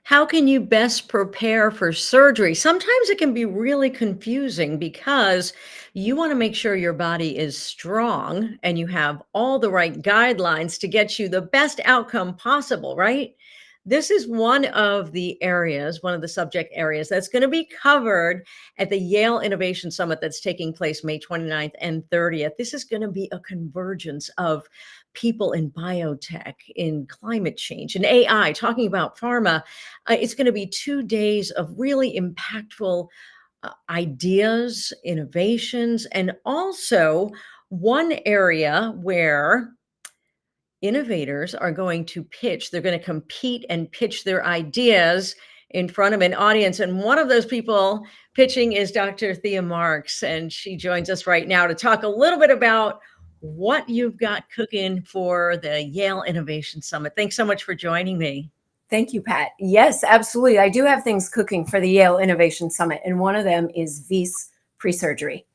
How can you best prepare for surgery? Sometimes it can be really confusing because you want to make sure your body is strong and you have all the right guidelines to get you the best outcome possible, right? This is one of the subject areas that's going to be covered at the Yale Innovation Summit that's taking place May 29th and 30th. This is going to be a convergence of people in biotech, in climate change, in AI, talking about pharma. It's going to be 2 days of really impactful ideas, innovations, and also one area where innovators are going to pitch, they're going to compete and pitch their ideas in front of an audience. And one of those people pitching is Dr. Thea Marx. And she joins us right now to talk a little bit about what you've got cooking for the Yale Innovation Summit. Thanks so much for joining me. Thank you, Pat. Yes, absolutely. I do have things cooking for the Yale Innovation Summit, and one of them is Vis Pre-Surgery.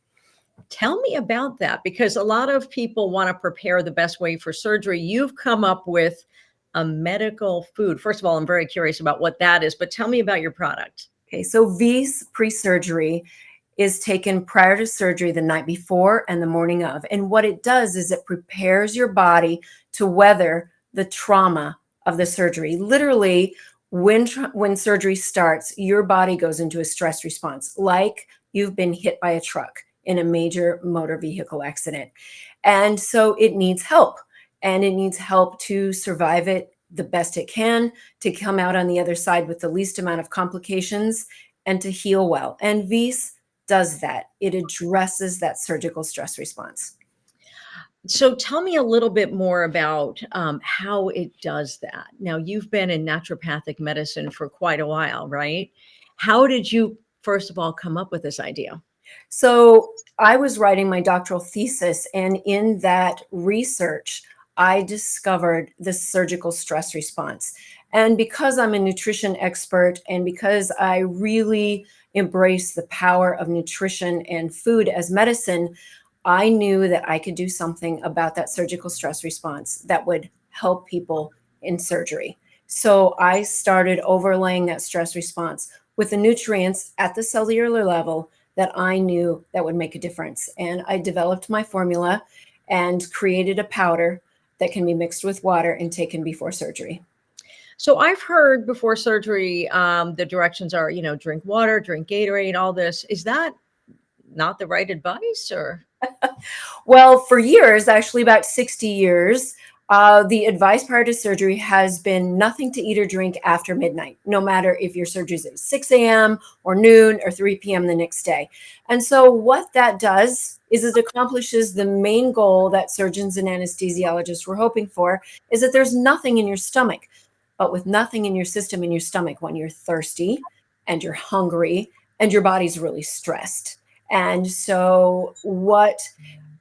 Tell me about that, because a lot of people want to prepare the best way for surgery. You've come up with a medical food. First of all, I'm very curious about what that is, but tell me about your product. Okay, so Vis Pre-Surgery is taken prior to surgery the night before and the morning of. And what it does is it prepares your body to weather the trauma of the surgery. Literally, when surgery starts, your body goes into a stress response, like you've been hit by a truck in a major motor vehicle accident. And so it needs help, and it needs help to survive it the best it can, to come out on the other side with the least amount of complications, and to heal well. And Vis does that. It addresses that surgical stress response. So tell me a little bit more about how it does that. Now, you've been in naturopathic medicine for quite a while, right? How did you, first of all, come up with this idea? So I was writing my doctoral thesis, and in that research, I discovered the surgical stress response. And because I'm a nutrition expert, and because I really embrace the power of nutrition and food as medicine, I knew that I could do something about that surgical stress response that would help people in surgery. So I started overlaying that stress response with the nutrients at the cellular level that I knew that would make a difference. And I developed my formula and created a powder that can be mixed with water and taken before surgery. So I've heard before surgery, the directions are, drink water, drink Gatorade, all this. Is that not the right advice, or? Well, for years, actually about 60 years, the advice prior to surgery has been nothing to eat or drink after midnight, no matter if your surgery is at 6 a.m. or noon or 3 p.m. the next day. And so what that does is it accomplishes the main goal that surgeons and anesthesiologists were hoping for, is that there's nothing in your stomach. But with nothing in your system, in your stomach, when you're thirsty and you're hungry and your body's really stressed. And so what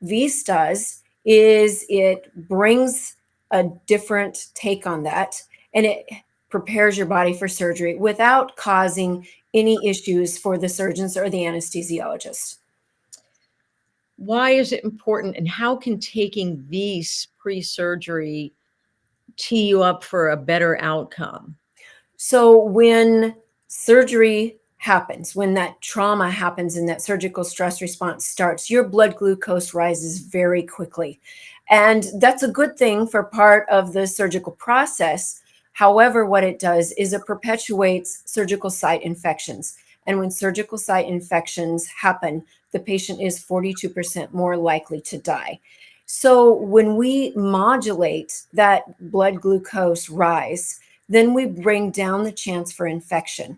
Vis does is it brings a different take on that, and it prepares your body for surgery without causing any issues for the surgeons or the anesthesiologist. Why is it important, and how can taking Vis pre-surgery tee you up for a better outcome? So when surgery happens, when that trauma happens and that surgical stress response starts, your blood glucose rises very quickly. And that's a good thing for part of the surgical process. However, what it does is it perpetuates surgical site infections. And when surgical site infections happen, the patient is 42% more likely to die. So when we modulate that blood glucose rise, then we bring down the chance for infection,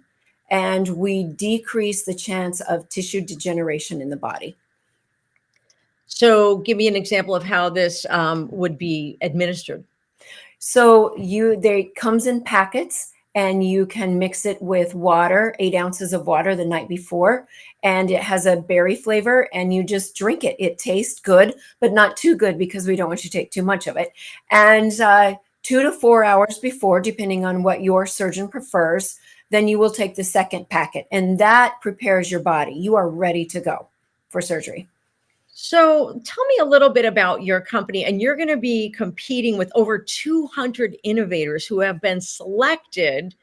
and we decrease the chance of tissue degeneration in the body. So give me an example of how this would be administered. So they comes in packets, and you can mix it with water, 8 ounces of water the night before, and it has a berry flavor, and you just drink it. It tastes good, but not too good because we don't want you to take too much of it. And 2 to 4 hours before, depending on what your surgeon prefers, then you will take the second packet, and that prepares your body. You are ready to go for surgery. So tell me a little bit about your company. And you're going to be competing with over 200 innovators who have been selected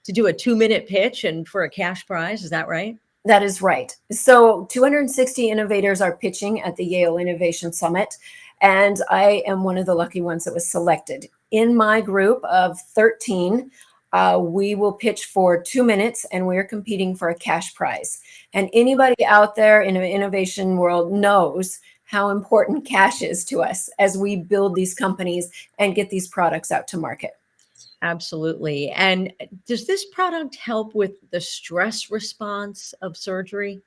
to do a 2-minute pitch and for a cash prize. Is that right? That is right. So 260 innovators are pitching at the Yale Innovation Summit, and I am one of the lucky ones that was selected. In my group of 13, we will pitch for 2 minutes, and we're competing for a cash prize. And anybody out there in the innovation world knows how important cash is to us as we build these companies and get these products out to market. Absolutely. And does this product help with the stress response of surgery?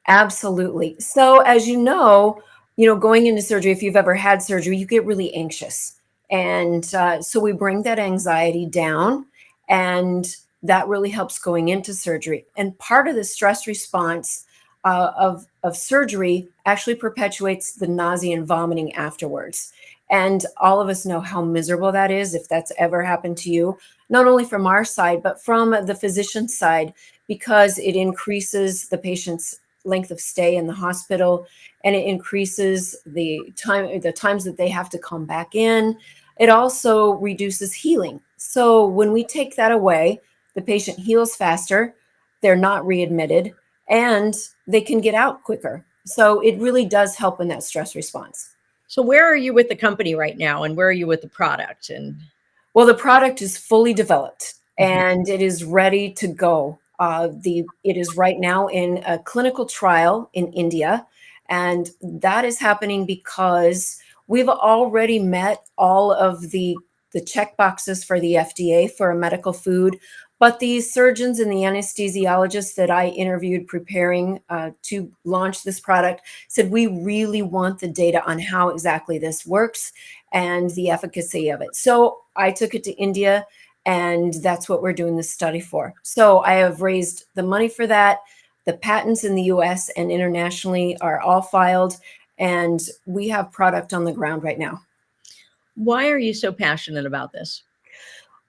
Absolutely. So, as going into surgery, if you've ever had surgery, you get really anxious. And so we bring that anxiety down, and that really helps going into surgery. And part of the stress response of surgery actually perpetuates the nausea and vomiting afterwards. And all of us know how miserable that is if that's ever happened to you, not only from our side, but from the physician's side, because it increases the patient's length of stay in the hospital, and it increases the times that they have to come back in. It also reduces healing. So when we take that away, the patient heals faster, they're not readmitted, and they can get out quicker. So it really does help in that stress response. So where are you with the company right now, and where are you with the product? And Well, the product is fully developed Mhm. and it is ready to go. It is right now in a clinical trial in India, and that is happening because we've already met all of the check boxes for the FDA for a medical food. But the surgeons and the anesthesiologists that I interviewed preparing to launch this product said, we really want the data on how exactly this works and the efficacy of it. So I took it to India, and that's what we're doing this study for. So I have raised the money for that. The patents in the US and internationally are all filed, and we have product on the ground right now. Why are you so passionate about this?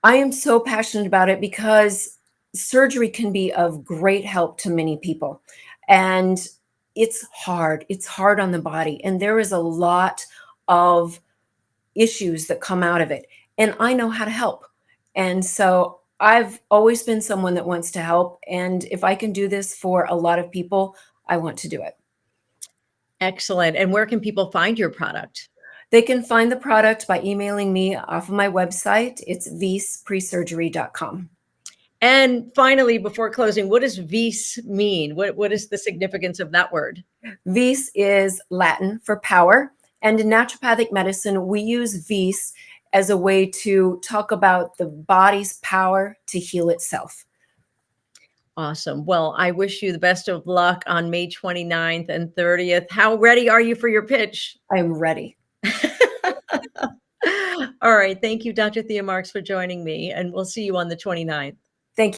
I am so passionate about it because surgery can be of great help to many people. And it's hard. It's hard on the body. And there is a lot of issues that come out of it. And I know how to help. And so I've always been someone that wants to help. And if I can do this for a lot of people, I want to do it. Excellent. And where can people find your product? They can find the product by emailing me off of my website. It's vispresurgery.com. And finally, before closing, what does vis mean? What is the significance of that word? Vis is Latin for power. And in naturopathic medicine, we use vis as a way to talk about the body's power to heal itself. Awesome. Well, I wish you the best of luck on May 29th and 30th. How ready are you for your pitch? I am ready. All right. Thank you, Dr. Thea Marx, for joining me, and we'll see you on the 29th.